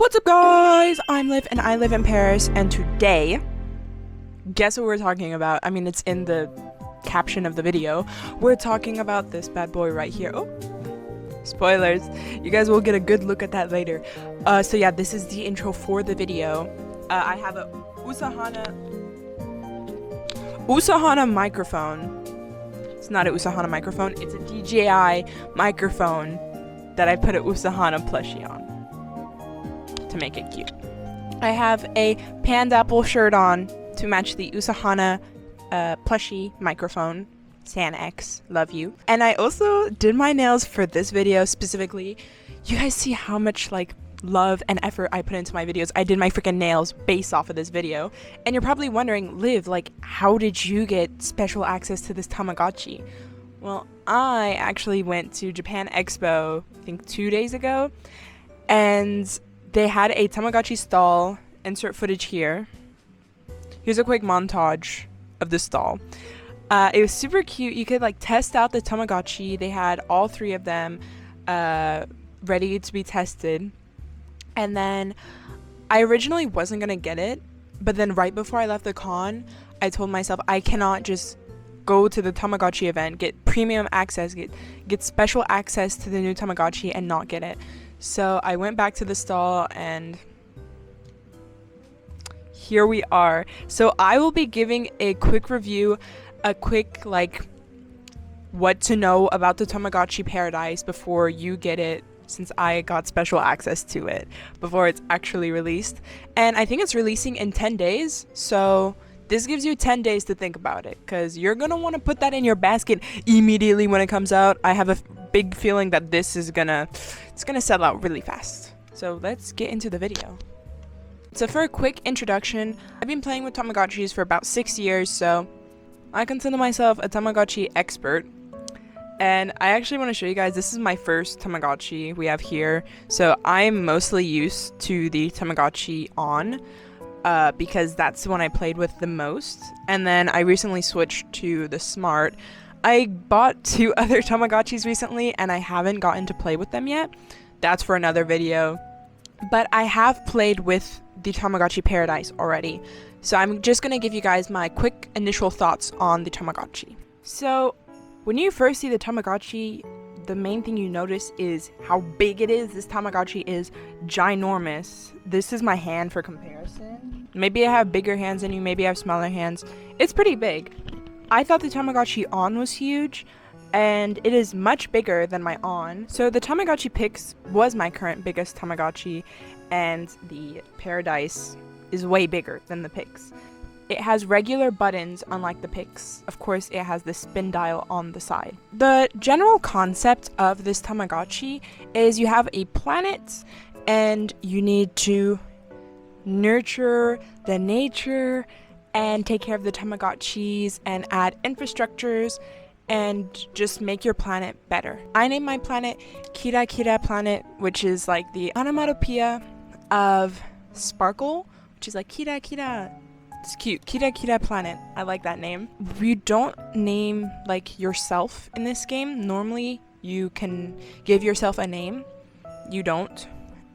What's up, guys? I'm Liv and I live in Paris, and today, guess what we're talking about? I mean, it's in the caption of the video. We're talking about this bad boy right here. Oh, spoilers. You guys will get a good look at that later. So yeah, this is the intro for the video. I have a Usahana microphone. It's not a Usahana microphone, it's a DJI microphone that I put a Usahana plushie on to make it cute. I have a Pandapple shirt on to match the Usahana plushie microphone. San X, love you. And I also did my nails for this video specifically. You guys see how much like love and effort I put into my videos. I did my freaking nails based off of this video. And you're probably wondering, Liv, like, how did you get special access to this Tamagotchi? Well, I actually went to Japan Expo, I think 2 days ago, and they had a Tamagotchi stall. Insert footage here. Here's a quick montage of the stall. It was super cute. You could like test out the Tamagotchi. They had all three of them ready to be tested. And then I originally wasn't gonna get it, but then right before I left the con, I told myself I cannot just go to the Tamagotchi event, get premium access, get special access to the new Tamagotchi and not get it. So I went back to the stall and here we are. So I will be giving a quick review, a quick like what to know about the Tamagotchi Paradise before you get it, since I got special access to it before it's actually released. And I think it's releasing in 10 days. So this gives you 10 days to think about it, because you're going to want to put that in your basket immediately when it comes out. I have a big feeling that this is it's gonna sell out really fast. So let's get into the video. So for a quick introduction, I've been playing with Tamagotchis for about 6 years, so I consider myself a Tamagotchi expert. And I actually want to show you guys, this is my first Tamagotchi we have here. So I'm mostly used to the Tamagotchi on, because that's the one I played with the most. And then I recently switched to the Smart. I bought 2 other Tamagotchis recently and I haven't gotten to play with them yet. That's for another video. But I have played with the Tamagotchi Paradise already. So I'm just going to give you guys my quick initial thoughts on the Tamagotchi. So when you first see the Tamagotchi, the main thing you notice is how big it is. This Tamagotchi is ginormous. This is my hand for comparison. Maybe I have bigger hands than you, maybe I have smaller hands. It's pretty big. I thought the Tamagotchi On was huge, and it is much bigger than my On. So the Tamagotchi Pix was my current biggest Tamagotchi, and the Paradise is way bigger than the Pix. It has regular buttons, unlike the Pix. Of course, it has the spin dial on the side. The general concept of this Tamagotchi is you have a planet, and you need to nurture the nature and take care of the Tamagotchis and add infrastructures and just make your planet better. I named my planet Kira Kira Planet, which is like the onomatopoeia of sparkle, which is like Kira Kira. It's cute. Kira Kira Planet. I like that name. You don't name like yourself in this game. Normally you can give yourself a name. You don't.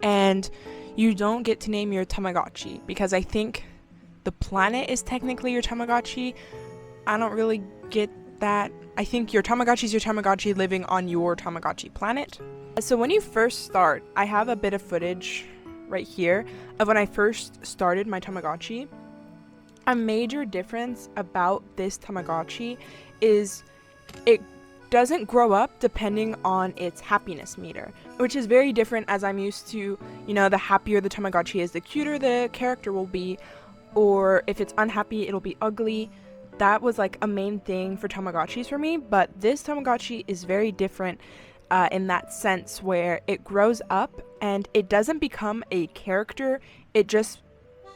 And you don't get to name your Tamagotchi, because I think the planet is technically your Tamagotchi. I don't really get that. I think your Tamagotchi is your Tamagotchi living on your Tamagotchi planet. So when you first start, I have a bit of footage right here of when I first started my Tamagotchi. A major difference about this Tamagotchi is it doesn't grow up depending on its happiness meter, which is very different, as I'm used to, you know, the happier the Tamagotchi is, the cuter the character will be, or if it's unhappy, it'll be ugly. That was like a main thing for Tamagotchis for me, but this Tamagotchi is very different in that sense, where it grows up and it doesn't become a character, it just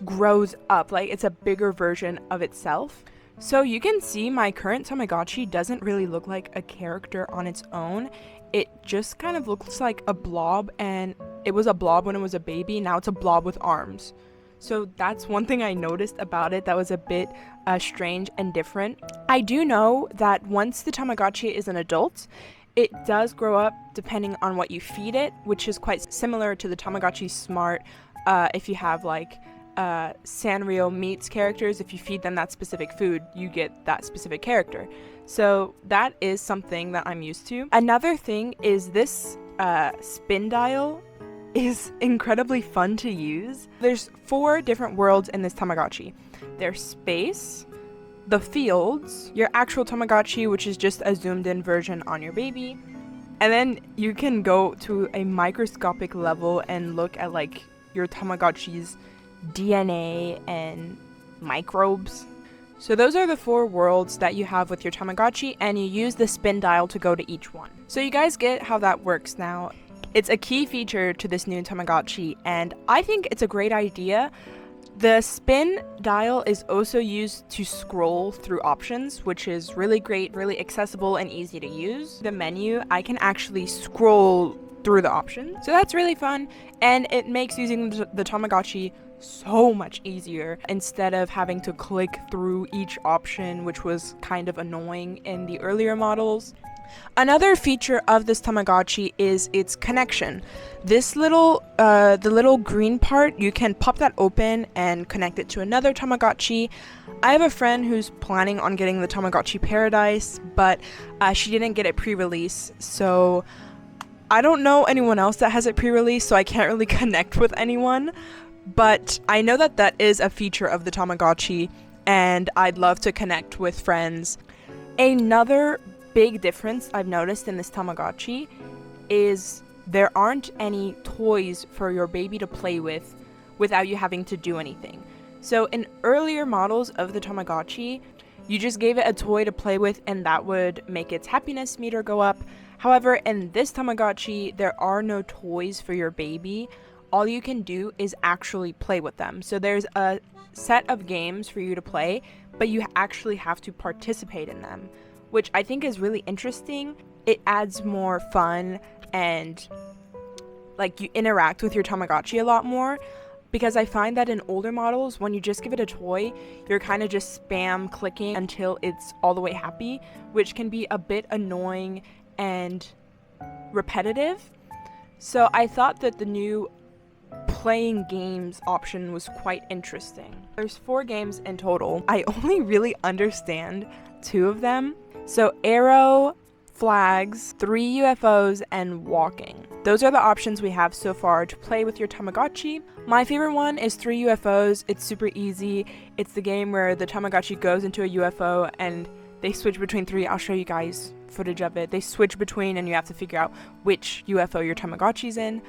grows up, like it's a bigger version of itself. So you can see my current Tamagotchi doesn't really look like a character on its own. It just kind of looks like a blob, and it was a blob when it was a baby, now it's a blob with arms. So that's one thing I noticed about it that was a bit strange and different. I do know that once the Tamagotchi is an adult, It does grow up depending on what you feed it, which is quite similar to the Tamagotchi Smart if you have like Sanrio meats characters, if you feed them that specific food, you get that specific character. So that is something that I'm used to. Another thing is this spin dial is incredibly fun to use. There's 4 different worlds in this Tamagotchi. There's space, the fields, your actual Tamagotchi, which is just a zoomed in version on your baby, and then you can go to a microscopic level and look at like your Tamagotchi's DNA and microbes. So those are the 4 worlds that you have with your Tamagotchi, and you use the spin dial to go to each one. So you guys get how that works now. It's a key feature to this new Tamagotchi, and I think it's a great idea. The spin dial is also used to scroll through options, which is really great, really accessible and easy to use. The menu, I can actually scroll through the options, so that's really fun, and it makes using the Tamagotchi so much easier instead of having to click through each option, which was kind of annoying in the earlier models. Another feature of this Tamagotchi is its connection. This little, the little green part, you can pop that open and connect it to another Tamagotchi. I have a friend who's planning on getting the Tamagotchi Paradise, but she didn't get it pre-release, so I don't know anyone else that has it pre-release, so I can't really connect with anyone. But I know that that is a feature of the Tamagotchi, and I'd love to connect with friends. Another big difference I've noticed in this Tamagotchi is there aren't any toys for your baby to play with without you having to do anything. So in earlier models of the Tamagotchi, you just gave it a toy to play with and that would make its happiness meter go up. However, in this Tamagotchi, there are no toys for your baby. All you can do is actually play with them. So there's a set of games for you to play, but you actually have to participate in them, which I think is really interesting. It adds more fun and like you interact with your Tamagotchi a lot more, because I find that in older models, when you just give it a toy, you're kind of just spam clicking until it's all the way happy, which can be a bit annoying and repetitive. So I thought that the new playing games option was quite interesting. There's 4 games in total. I only really understand 2 of them. So arrow, flags, 3 UFOs, and walking. Those are the options we have so far to play with your Tamagotchi. My favorite one is 3 UFOs. It's super easy. It's the game where the Tamagotchi goes into a UFO and they switch between 3. I'll show you guys footage of it. They switch between and you have to figure out which UFO your Tamagotchi's in.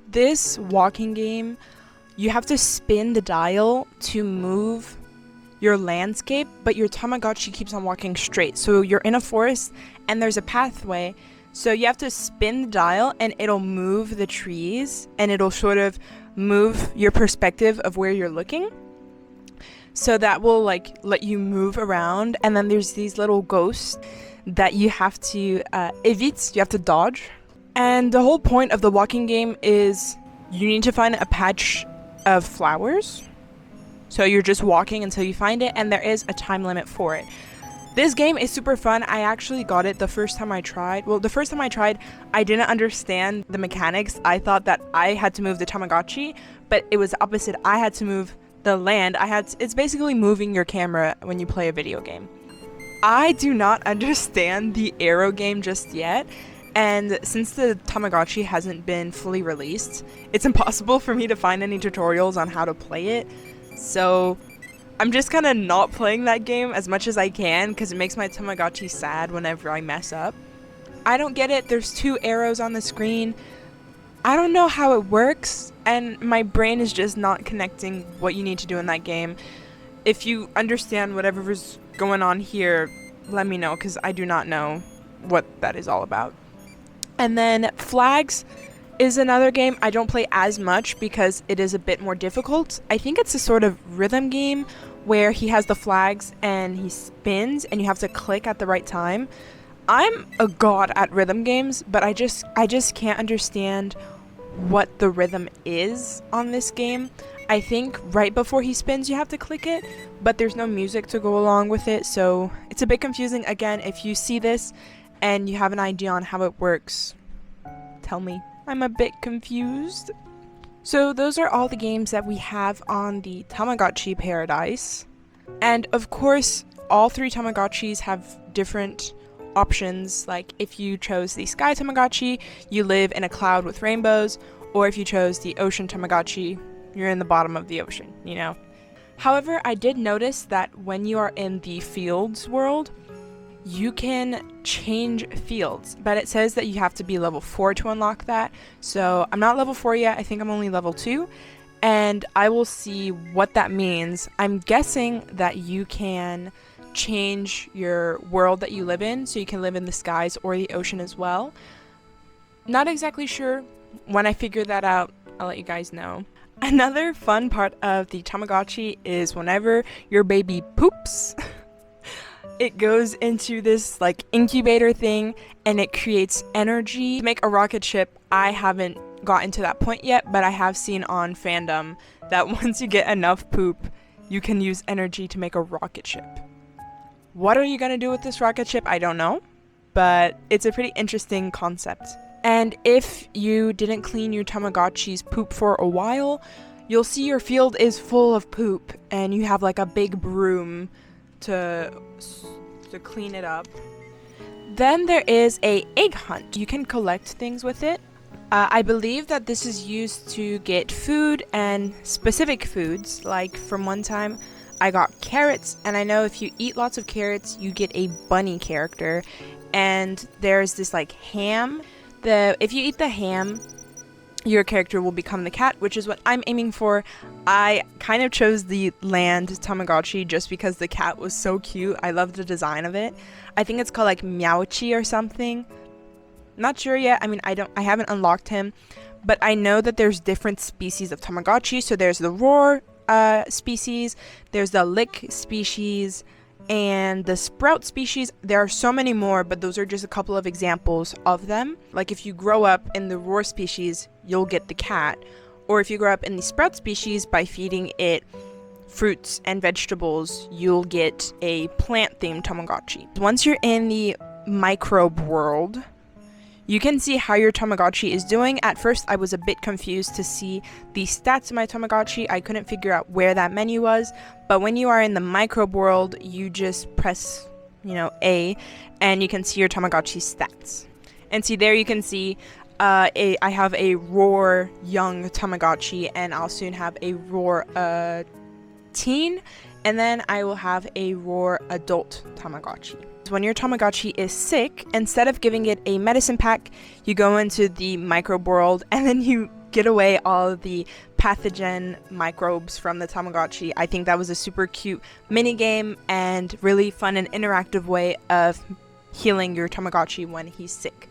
This walking game, you have to spin the dial to move your landscape, but your Tamagotchi keeps on walking straight. So you're in a forest and there's a pathway, so you have to spin the dial and it'll move the trees and it'll sort of move your perspective of where you're looking, so that will like let you move around. And then there's these little ghosts that you have to evite, you have to dodge. And the whole point of the walking game is you need to find a patch of flowers. So you're just walking until you find it, and there is a time limit for it. This game is super fun. I actually got it the first time I tried. Well, the first time I tried, I didn't understand the mechanics. I thought that I had to move the Tamagotchi, but it was opposite. I had to move the land. It's basically moving your camera when you play a video game. I do not understand the arrow game just yet. And since the Tamagotchi hasn't been fully released, it's impossible for me to find any tutorials on how to play it. So I'm just kind of not playing that game as much as I can because it makes my Tamagotchi sad whenever I mess up. I don't get it. There's 2 arrows on the screen. I don't know how it works, and my brain is just not connecting what you need to do in that game. If you understand whatever's going on here, let me know, because I do not know what that is all about. And then Flags is another game I don't play as much because it is a bit more difficult. I think it's a sort of rhythm game where he has the flags and he spins and you have to click at the right time. I'm a god at rhythm games, but I just can't understand what the rhythm is on this game. I think right before he spins you have to click it, but there's no music to go along with it, so it's a bit confusing. Again, if you see this and you have an idea on how it works, tell me. I'm a bit confused. So those are all the games that we have on the Tamagotchi Paradise. And of course, all 3 Tamagotchis have different options. Like if you chose the Sky Tamagotchi, you live in a cloud with rainbows, or if you chose the Ocean Tamagotchi, you're in the bottom of the ocean, you know. However, I did notice that when you are in the Fields world, you can change fields, but it says that you have to be level 4 to unlock that. So I'm not level 4 yet, I think I'm only level 2, and I will see what that means. I'm guessing that you can change your world that you live in, so you can live in the skies or the ocean as well. Not exactly sure. When I figure that out, I'll let you guys know. Another fun part of the Tamagotchi is whenever your baby poops, it goes into this like incubator thing and it creates energy to make a rocket ship. I haven't gotten to that point yet, but I have seen on fandom that once you get enough poop, you can use energy to make a rocket ship. What are you gonna do with this rocket ship? I don't know, but it's a pretty interesting concept. And if you didn't clean your Tamagotchi's poop for a while, you'll see your field is full of poop and you have like a big broom to clean it up. Then there is a egg hunt. You can collect things with it. I believe that this is used to get food and specific foods. Like from one time I got carrots, and I know if you eat lots of carrots you get a bunny character. And there's this like ham. If you eat the ham, your character will become the cat, which is what I'm aiming for. I kind of chose the land Tamagotchi just because the cat was so cute. I love the design of it. I think it's called like Meowchi or something. Not sure yet. I mean, I haven't unlocked him, but I know that there's different species of Tamagotchi. So there's the roar species, there's the lick species, and the sprout species. There are so many more, but those are just a couple of examples of them. Like if you grow up in the roar species, you'll get the cat, or if you grow up in the sprout species by feeding it fruits and vegetables, you'll get a plant themed Tamagotchi. Once you're in the microbe world, you can see how your Tamagotchi is doing. At first I was a bit confused to see the stats of my Tamagotchi. I couldn't figure out where that menu was, but when you are in the microbe world, you just press, A, and you can see your Tamagotchi stats. And see, there you can see I have a roar young Tamagotchi, and I'll soon have a roar teen, and then I will have a roar adult Tamagotchi. When your Tamagotchi is sick, instead of giving it a medicine pack, you go into the microbe world and then you get away all of the pathogen microbes from the Tamagotchi. I think that was a super cute mini game and really fun and interactive way of healing your Tamagotchi when he's sick.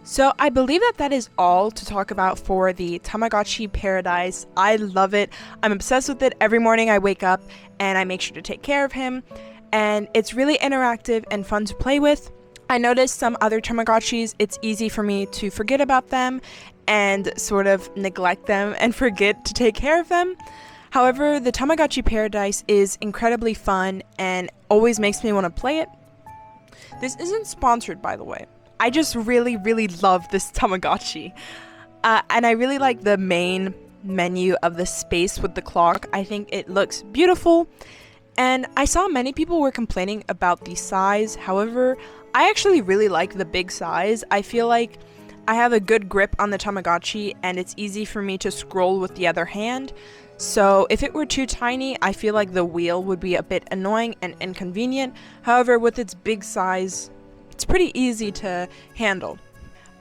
So I believe that is all to talk about for the Tamagotchi Paradise. I love it. I'm obsessed with it. Every morning I wake up and I make sure to take care of him. And it's really interactive and fun to play with. I noticed some other Tamagotchis, it's easy for me to forget about them and sort of neglect them and forget to take care of them. However, the Tamagotchi Paradise is incredibly fun and always makes me want to play it. This isn't sponsored, by the way. I just really, really love this Tamagotchi. And I really like the main menu of the space with the clock. I think it looks beautiful. And I saw many people were complaining about the size. However, I actually really like the big size. I feel like I have a good grip on the Tamagotchi and it's easy for me to scroll with the other hand. So if it were too tiny, I feel like the wheel would be a bit annoying and inconvenient. However, with its big size, it's pretty easy to handle.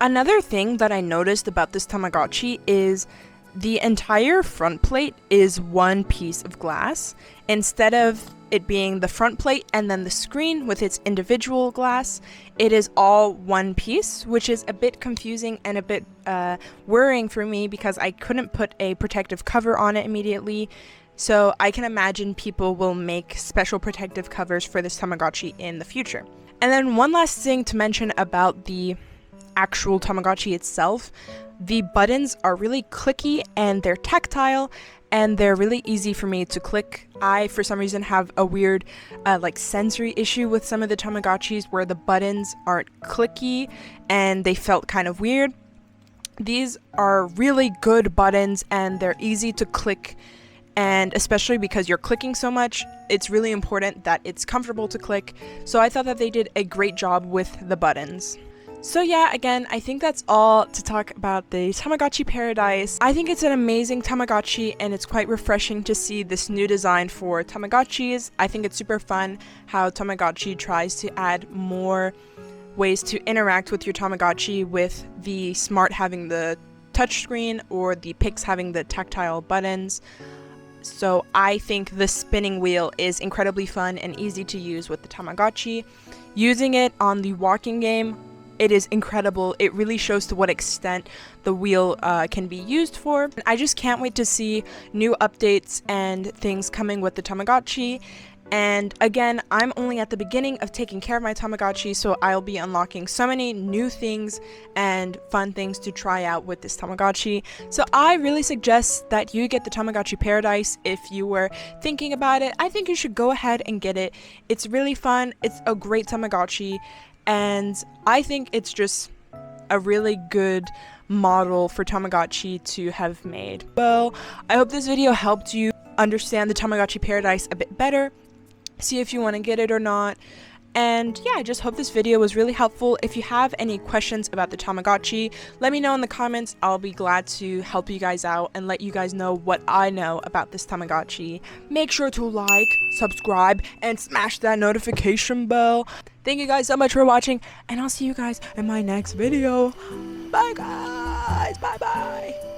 Another thing that I noticed about this Tamagotchi is the entire front plate is one piece of glass. Instead of it being the front plate and then the screen with its individual glass, it is all one piece, which is a bit confusing and a bit worrying for me because I couldn't put a protective cover on it immediately. So I can imagine people will make special protective covers for this Tamagotchi in the future. And then one last thing to mention about the actual Tamagotchi itself. The buttons are really clicky and they're tactile and they're really easy for me to click. I, for some reason, have a weird sensory issue with some of the Tamagotchis where the buttons aren't clicky and they felt kind of weird. These are really good buttons and they're easy to click, and especially because you're clicking so much, it's really important that it's comfortable to click. So I thought that they did a great job with the buttons. So yeah, again, I think that's all to talk about the Tamagotchi Paradise. I think it's an amazing Tamagotchi and it's quite refreshing to see this new design for Tamagotchis. I think it's super fun how Tamagotchi tries to add more ways to interact with your Tamagotchi, with the Smart having the touchscreen or the Pix having the tactile buttons. So I think the spinning wheel is incredibly fun and easy to use with the Tamagotchi. Using it on the walking game, it is incredible. It really shows to what extent the wheel can be used for. I just can't wait to see new updates and things coming with the Tamagotchi. And again, I'm only at the beginning of taking care of my Tamagotchi, so I'll be unlocking so many new things and fun things to try out with this Tamagotchi. So I really suggest that you get the Tamagotchi Paradise if you were thinking about it. I think you should go ahead and get it. It's really fun. It's a great Tamagotchi. And I think it's just a really good model for Tamagotchi to have made. Well, I hope this video helped you understand the Tamagotchi Paradise a bit better, see if you want to get it or not. And yeah, I just hope this video was really helpful. If you have any questions about the Tamagotchi, let me know in the comments. I'll be glad to help you guys out and let you guys know what I know about this Tamagotchi. Make sure to like, subscribe, and smash that notification bell. Thank you guys so much for watching, and I'll see you guys in my next video. Bye guys, bye bye.